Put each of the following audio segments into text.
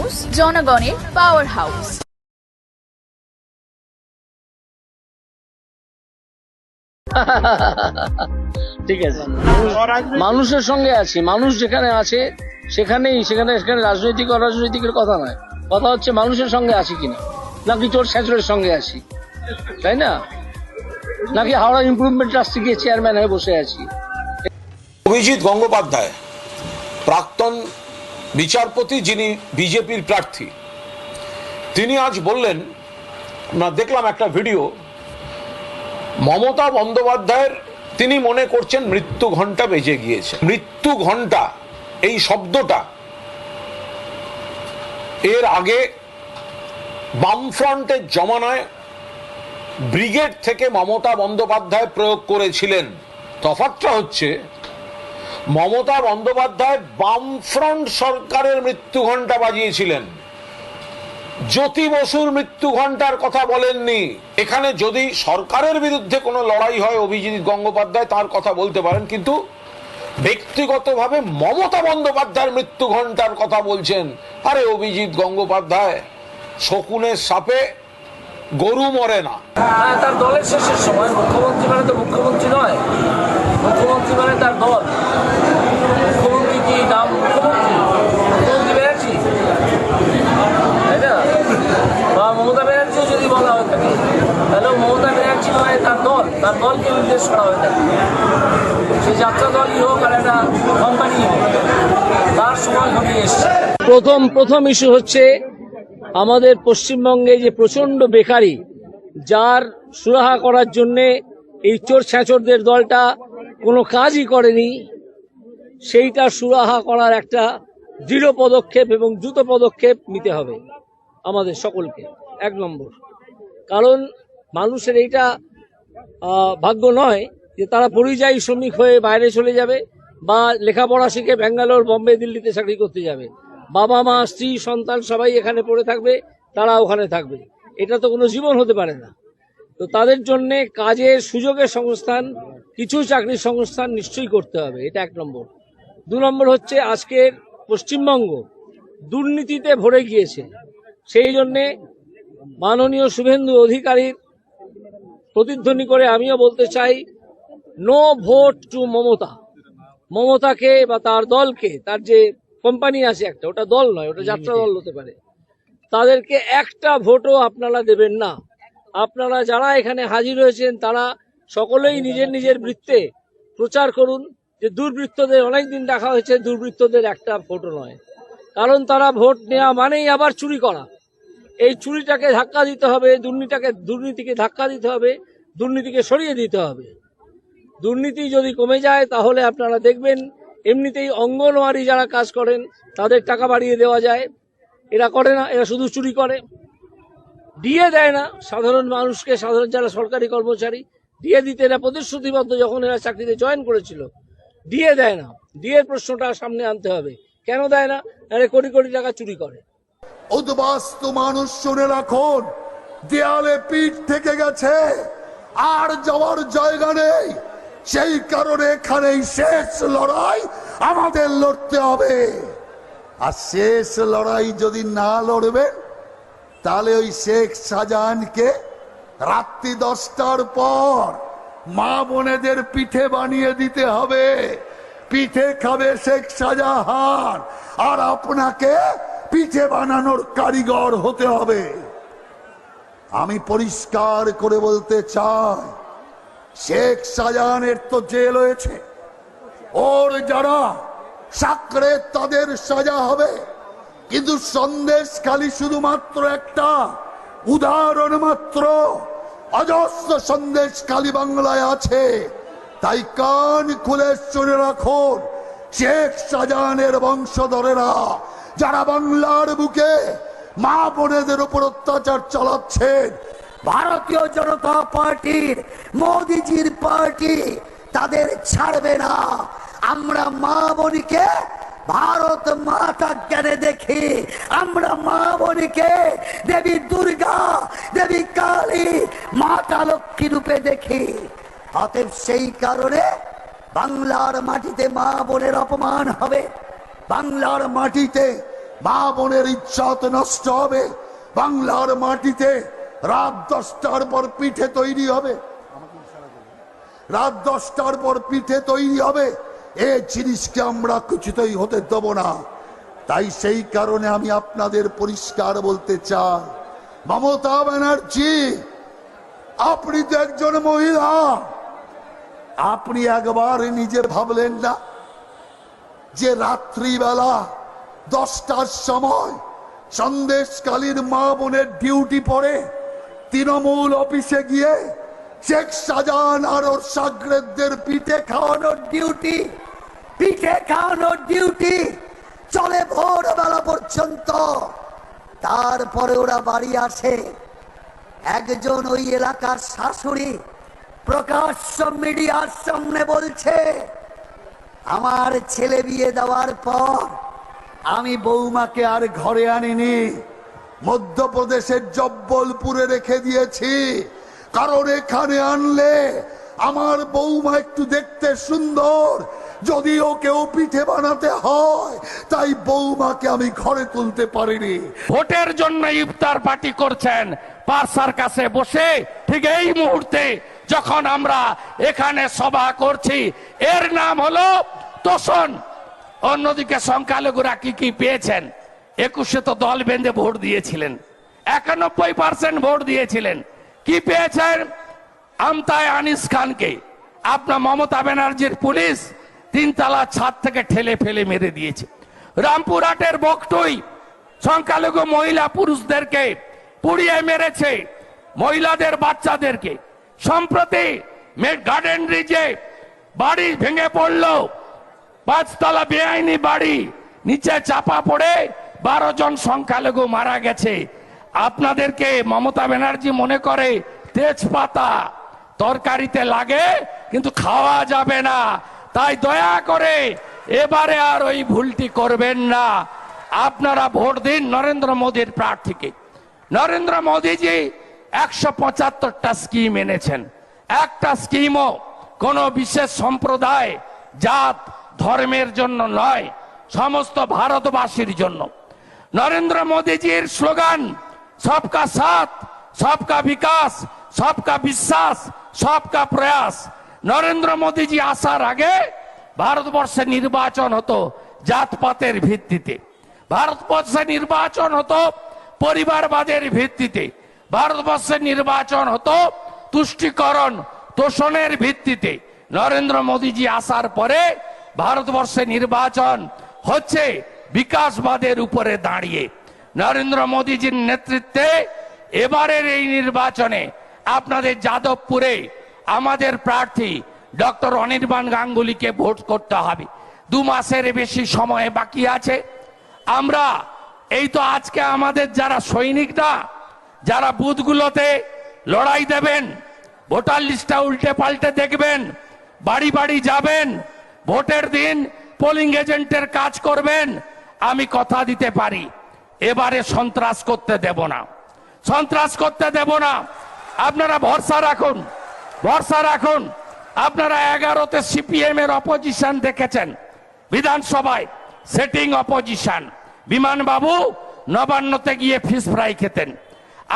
News, জনগণের power house. ঠিক আছে, মানুষের সঙ্গে আছি, মানুষ যেখানে আছে সেখানে রাজনৈতিক অরাজনৈতিকের কথা নয়, কথা হচ্ছে মানুষের সঙ্গে আছি কিনা, নাকি চোর ছ্যাঁচড়ের সঙ্গে আছি, তাই না? নাকি হাওড়া ইমপ্রুভমেন্ট ট্রাস্টে গিয়ে চেয়ারম্যান হয়ে বসে আছি। অভিজিৎ গঙ্গোপাধ্যায়, প্রাক্তন বিচারপতি, যিনি বিজেপির প্রার্থী, তিনি আজ বললেন, না দেখলাম একটা ভিডিও, মমতা বন্দ্যোপাধ্যায়ের তিনি মনে করছেন মৃত্যু ঘণ্টা বেজে গিয়েছে। মৃত্যু ঘণ্টা এই শব্দটা এর আগে বামফ্রন্টের জমানায় ব্রিগেড থেকে মমতা বন্দ্যোপাধ্যায় প্রয়োগ করেছিলেন। তফাৎটা হচ্ছে মমতা বন্দ্যোপাধ্যায় বামফ্রন্ট সরকারের মৃত্যু ঘণ্টা বাজিয়েছিলেন, জ্যোতি বসুর মৃত্যু ঘণ্টার কথা বলেননি। এখানে যদি সরকারের বিরুদ্ধে কোনো লড়াই হয় অভিজিৎ গঙ্গোপাধ্যায় তার কথা বলতে পারেন, কিন্তু ব্যক্তিগতভাবে মমতা বন্দ্যোপাধ্যায়ের মৃত্যু ঘণ্টার কথা বলছেন। আরে অভিজিৎ গঙ্গোপাধ্যায়, শকুনের সাপে গরু মরে না। তার দলের শেষের সময় মুখ্যমন্ত্রী মানে তো মুখ্যমন্ত্রী নয়, মুখ্যমন্ত্রী মানে তার দল। মুখ্যমন্ত্রী কি নাম মুখ্যমন্ত্রী? মুখ্যমন্ত্রী ব্যানার্জি, তাই না? বা মমতা ব্যানার্জিও যদি বলা হয়ে থাকে, তাহলে মমতা ব্যানার্জি মানে তার দল, তার দলকে নির্দেশ করা হয়ে থাকে। সে যাত্রা দলই হোক আর একটা কোম্পানি হোক, তার সময় ঘনিয়ে এসছে। প্রথম ইস্যু হচ্ছে আমাদের পশ্চিমবঙ্গে যে প্রচন্ড বেকারি, যার সুরাহা করার জন্যে এই চোর ছ্যাঁচড়দের দলটা কোনো কাজই করেনি, সেইটা সুরাহা করার একটা দৃঢ় পদক্ষেপ এবং দ্রুত পদক্ষেপ নিতে হবে আমাদের সকলকে। 1 নম্বর, কারণ মানুষের এইটা ভাগ্য নয় যে তারা পরিযায়ী শ্রমিক হয়ে বাইরে চলে যাবে বা লেখাপড়া শিখে ব্যাঙ্গালোর, বম্বে, দিল্লিতে চাকরি করতে যাবে। বাবা মা, স্ত্রী, সন্তান সবাই এখানে পড়ে থাকবে, তারা ওখানে থাকবে। এটা তো কোনো জীবন হতে পারে না। তো তাদের জন্যে কাজের সুযোগের সংস্থান, কিছু চাকরির সংস্থান নিশ্চয়ই করতে হবে, এটা 1 নম্বর। 2 নম্বর হচ্ছে আজকের পশ্চিমবঙ্গ দুর্নীতিতে ভরে গিয়েছে, সেই জন্যে মাননীয় শুভেন্দু অধিকারীর প্রতিধ্বনি করে আমিও বলতে চাই, নো ভোট টু মমতা। মমতাকে বা তার দলকে, তার যে কোম্পানি আছে একটা, ওটা দল নয়, ওটা যাত্রা দল হতে পারে, তাদেরকে একটা ভোটও আপনারা দেবেন না। আপনারা যারা এখানে হাজির হয়েছেন তারা সকলেই নিজের নিজের বৃত্তে প্রচার করুন যে দুর্বৃত্তদের অনেকদিন দেখা হয়েছে, দুর্বৃত্তদের একটা ভোটও নয়। কারণ তারা ভোট নেওয়া মানেই আবার চুরি করা। এই চুরিটাকে ধাক্কা দিতে হবে, দুর্নীতিকে ধাক্কা দিতে হবে, দুর্নীতিকে সরিয়ে দিতে হবে। দুর্নীতি যদি কমে যায় তাহলে আপনারা দেখবেন এমনিতেই অঙ্গনওয়াড়ি যারা কাজ করেন তাদের টাকা বাড়িয়ে দেওয়া যায়। এরা করে না, এরা শুধু চুরি করে, দিয়ে দেয় না সাধারণ মানুষকে। সাধারণ যারা সরকারি কর্মচারী, দিয়ে দিতে এরা প্রতিশ্রুতিবদ্ধ, যখন এরা চাকরিতে জয়েন করেছিল দিয়ে দেয় না। দিয়ে প্রশ্নটা সামনে আনতে হবে, কেন দেয় না? এরা কোটি কোটি টাকা চুরি করে। উদ্বাস্তু মানুষ শুনে রাখুন, দেয়ালে পিঠ থেকে গেছে, আর যাওয়ার জায়গা নেই। সেই কারণে এখানেই শেষ লড়াই আমাদের লড়তে হবে। আর শেষ লড়াই যদি না লড়বেন, তাহলে ওই শেখ শাহজাহানকে রাত্রি 10টার পর মা বোনেদের পিঠে বানিয়ে দিতে হবে। পিঠে খাবে শেখ শাহজাহান, আর আপনাকে পিঠে বানানোর কারিগর হতে হবে। আমি পরিষ্কার করে বলতে চাই, শেখ শাহজাহানের তো জেল হয়েছে, ওর যারা সাকরে তাদের সাজা হবে। কিন্তু সন্দেশখালী শুধুমাত্র একটা উদাহরণ মাত্র, অজস্র সন্দেশখালী বাংলায় আছে। তাই কান খুলে শুনে রাখুন, শেখ শাহজাহানের বংশধরেরা যারা বাংলার বুকে মা বোনেদের উপর অত্যাচার চালাচ্ছেন, ভারতীয় জনতা পার্টির, মোদিজির পার্টি তাদের ছাড়বে না। আমরা মা বোনকে ভারত মাতা জ্ঞানে দেখি, আমরা মা বোনকে দেবী দুর্গা, দেবী কালী, মাতা লক্ষ্মী রূপে দেখি। অতএব সেই কারণে বাংলার মাটিতে মা বোনের অপমান হবে, বাংলার মাটিতে মা বোনের ইজ্জত নষ্ট হবে। বাংলার মাটিতে রাত 10টার পর পিঠে তৈরি হবে, রাত 10টার পর পিঠে তৈরি হবে। এই জিনিসকে আমরা কিছুতেই হতে দেব না। তাই সেই কারণে আমি আপনাদের পরিষ্কার বলতে চাই, মমতা ব্যানার্জি, আপনি তো একজন মহিলা, আপনি একবার নিজে ভাবলেন না যে রাত্রিবেলা 10টার সময় সন্দেশকালীন মা বোনের ডিউটি পড়ে তৃণমূল অফিসে গিয়ে শেখ শাহজাহান আর ওর সাগরেদদের পিঠে খাওয়ানোর ডিউটি, পিঠে খাওয়ানোর ডিউটি চলে ভোরবেলা পর্যন্ত। তারপরে ওরা বাড়ি আসে। একজন ওই এলাকার শাশুড়ি প্রকাশ্য মিডিয়ার সামনে বলছে, আমার ছেলে বিয়ে দেওয়ার পর আমি বৌমাকে আর ঘরে আনিনি, মধ্যপ্রদেশের জব্বলপুরে রেখে দিয়েছি, কারণ এখানে আনলে আমার বৌমা একটু দেখতে সুন্দর, যদি ওকেও পিঠে বানাতে হয়, তাই বৌমাকে আমি ঘরে তুলতে পারিনি। ভোটের জন্য ইফতার পার্টি করছেন পার্সার কাছে বসে, ঠিক এই মুহূর্তে যখন আমরা এখানে সভা করছি, এর নাম হলো তোষণ। অন্যদিকে সংখ্যালঘুরা কি কি পেয়েছেন? 21-এ তো দল বেঁধে ভোট দিয়েছিলেন, 91% ভোট দিয়েছিলেন। কি পেয়েছেন? আমতায় আনিস খানকে আপনার মমতা ব্যানার্জির পুলিশ 3 তলা ছাদ থেকে ঠেলে ফেলে মেরে দিয়েছে। রামপুরহাটের বকটুই সংখ্যালঘু মহিলা পুরুষদেরকে পুড়িয়ে মেরেছে, মহিলাদের বাচ্চাদেরকে। সম্প্রতি গার্ডেন রিজে বাড়ি ভেঙে পড়লো, 5 তলা বেআইনি বাড়ি, নিচে চাপা পড়ে 12 জন সংখ্যালঘু মারা গেছে। আপনাদেরকে মমতা ব্যানার্জি মনে করে তেজপাতা তরকারিতে লাগে, কিন্তু খাওয়া যাবে না। তাই দয়া করে এবারে আর ওই ভুলটি করবেন না। আপনারা ভোট দিন নরেন্দ্র মোদীর প্রার্থীকে। নরেন্দ্র মোদীজি 175টা স্কিম এনেছেন। একটা স্কিমও কোনো বিশেষ সম্প্রদায়, জাত, ধর্মের জন্য নয়, সমস্ত ভারতবাসীর জন্য। নরেন্দ্র মোদীজির স্লোগান সবকা সাথ, সবকা বিকাশ, সবকা বিশ্বাস, সবকা প্রয়াস। নরেন্দ্র মোদীজি আসার আগে ভারতবর্ষে নির্বাচন হতো জাতপাতের ভিত্তিতে, ভারতবর্ষে নির্বাচন হতো পরিবারবাদের ভিত্তিতে, ভারতবর্ষে নির্বাচন হতো তুষ্টিকরণ তোষণের ভিত্তিতে। নরেন্দ্র মোদীজি আসার পরে ভারতবর্ষে নির্বাচন হচ্ছে বিকাশবাদের উপরে দাঁড়িয়ে। নরেন্দ্র মোদীজির নেতৃত্বে এবারের এই নির্বাচনে আপনাদের যাদবপুরে আমাদের প্রার্থী ডক্টর অনির্বাণ গাঙ্গুলিকে ভোট করতে হবে। 2 মাসের বেশি সময় বাকি আছে। আমরা এই তো আজকে আমাদের যারা সৈনিকরা, যারা বুথগুলোতে লড়াই দেবেন, ভোটার লিস্টটা উল্টে পাল্টে দেখবেন, বাড়ি বাড়ি যাবেন, ভোটের দিন পোলিং এজেন্টের কাজ করবেন, আমি কথা দিতে পারি এবারে সন্ত্রাস করতে দেব না, সন্ত্রাস করতে দেব না। আপনারা ভরসা রাখুন, ভরসা রাখুন। আপনারা 11তে সিপিএম এর অপোজিশন দেখেছেন বিধানসভায়, সেটিং অপোজিশন। বিমান বাবু নবান্নতে গিয়ে ফিশ ফ্রাই খেতেন।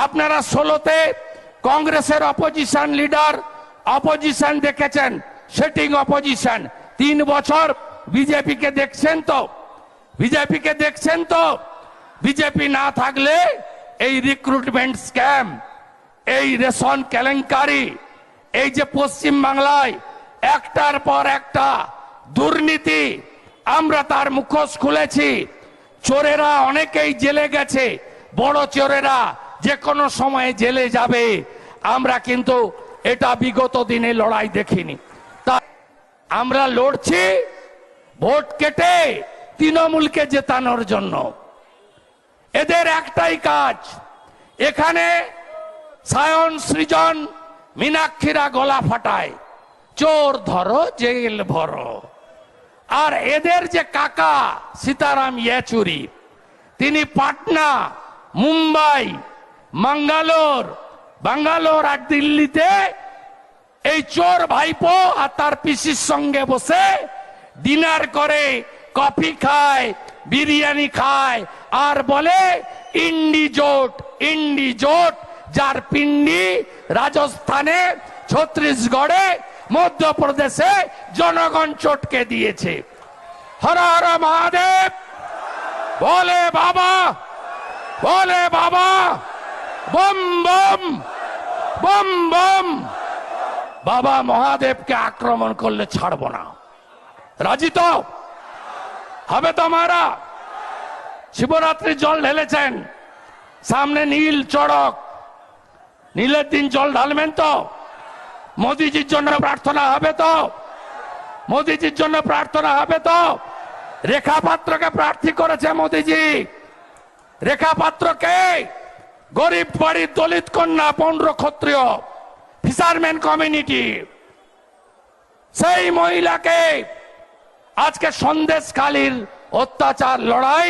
আপনারা 16তে কংগ্রেসের অপোজিশন লিডার, অপোজিশন দেখেছেন, সেটিং অপোজিশন। 3 বছর বিজেপিকে দেখছেন তো, বিজেপিকে দেখছেন তো। বিজেপি না থাকলে এই রিক্রুটমেন্ট স্ক্যাম, এই রেশন কেলেঙ্কারি, এই যে পশ্চিম বাংলায় একটার পর একটা দুর্নীতি, আমরা তার মুখোশ খুলেছি। চোরেরা অনেকেই জেলে গেছে, বড় চোরেরা যে কোনো সময় জেলে যাবে। আমরা কিন্তু এটা বিগত দিনে লড়াই দেখিনি। তা আমরা লড়ছি ভোট কেটে তৃণমূলকে জেতানোর জন্য। এদের একটাই কাজ, এখানে সায়ন, সৃজন, মীনাক্ষীরা গলা ফাটায়, চোর ধরো জেল ভরো। আর এদের যে কাকা সীতারাম ইয়েচুরি, তিনি পাটনা, মুম্বাই, বাঙ্গালোর আর দিল্লিতে এই চোর ভাইপো আর তার পিসির সঙ্গে বসে ডিনার করে, কফি খায়, বিরিয়ানি খায় আর বলে ইন্ডিজোট ইন্ডিজোট, যার পিন্ডি রাজস্থানে, ছত্তিশগড়ে, মধ্যপ্রদেশে জনগণ চটকে দিয়েছে। হর হর মহাদেব, বলে বাবা, বলে বাবা, বম বম বম বম। বাবা মহাদেবকে আক্রমণ করলে ছাড়বো না। রাজি তো হবে তো? মারা শিবরাত্রি জল ঢেলেছেন, সামনে নীল চড়ক, নীলের দিন জল ঢালবেন তো? মোদিজির জন্য প্রার্থনা হবে তো? মোদিজির জন্য প্রার্থনা হবে তো? রেখা পাত্রকে প্রার্থী করেছে মোদিজি। রেখা পাত্রকে গরিব বাড়ির দলিত কন্যা, পৌণ্ড ক্ষত্রিয়, ফিশারম্যান কমিউনিটি, সেই মহিলাকে আজকে সন্দেশখালীর অত্যাচার লড়াই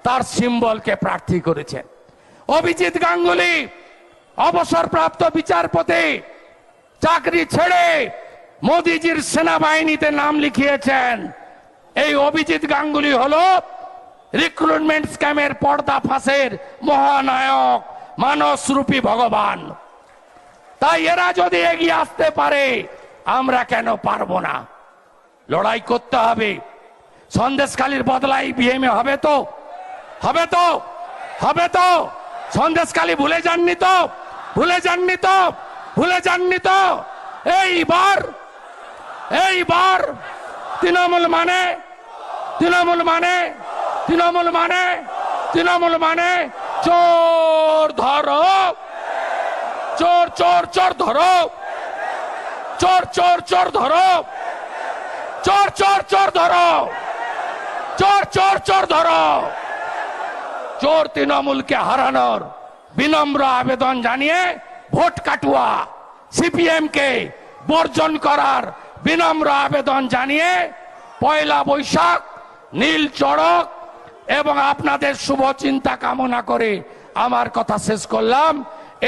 তার সিম্বলকে প্রার্থী করেছেন। অভিজিৎ গাঙ্গুলি অবসরপ্রাপ্ত বিচারপতি, চাকরি ছেড়ে মোদিজির সেনাবাহিনীতে নাম লিখিয়েছেন। এই অভিজিৎ গাঙ্গুলি হলো রিক্রুটমেন্ট স্ক্যামের পর্দা ফাঁসের মহানায়ক, মানসরূপী ভগবান। তাই এরা যদি এগিয়ে আসতে পারে, আমরা কেন পারবো না? লড়াই করতে হবে। সন্দেশখালীর বদলাই বিএমএ হবে তো? হবে তো? হবে তো? সন্দেশখালী ভুলে যাননি তো? ভুলে যাননি তো? ভুলে যাননি তো? এইবার এইবার তৃণমূল মানে, তৃণমূল মানে, তৃণমূল মানে, তৃণমূল মানে চোর ধরো, চোর চোর চোর ধরো, চোর চোর চোর ধরো, চোর চোর চোর ধরো, চোর চোর চোর ধরো। চোর তৃণমূলকে হারানোর বিনম্র আবেদন জানিয়ে ভোট কাটুয়া সিপিএম কে বর্জন করার বিনম্র আবেদন জানিয়ে পয়লা বৈশাখ, নীল চড়ক এবং আপনাদের শুভ চিন্তা কামনা করে আমার কথা শেষ করলাম।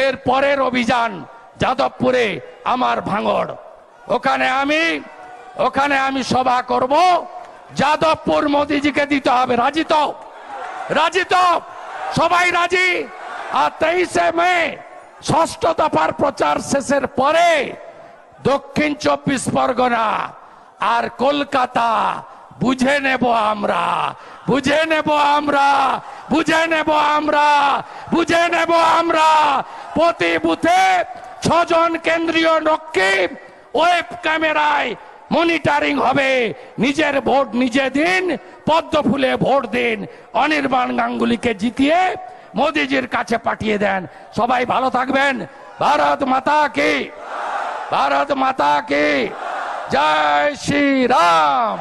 এর পরের অভিযান যাদবপুরে আমার ভাঙড়, ওখানে আমি সভা করব। যাদবপুর মোদিজিকে দিতে হবে। রাজি তো? রাজি তো? সবাই রাজি? আর 23শে মে ষষ্ঠ দফার প্রচার শেষের পরে দক্ষিণ 24 পরগনা আর কলকাতা বুঝে নেব আমরা, বুঝে নেব আমরা, বুঝে নেব আমরা, বুঝে নেব আমরা। প্রতি বুথে 6 জন কেন্দ্রীয় রক্ষী ওয়েব ক্যামেরায় মনিটরিং হবে। নিজের ভোট নিজে দিন, পদ্ম ফুলে ভোট দিন, অনির্বাণ গাঙ্গুলিকে জিতিয়ে মোদিজির কাছে পাঠিয়ে দেন। সবাই ভালো থাকবেন। ভারত মাতা কি, ভারত মাতা কি জয় শ্রী রাম।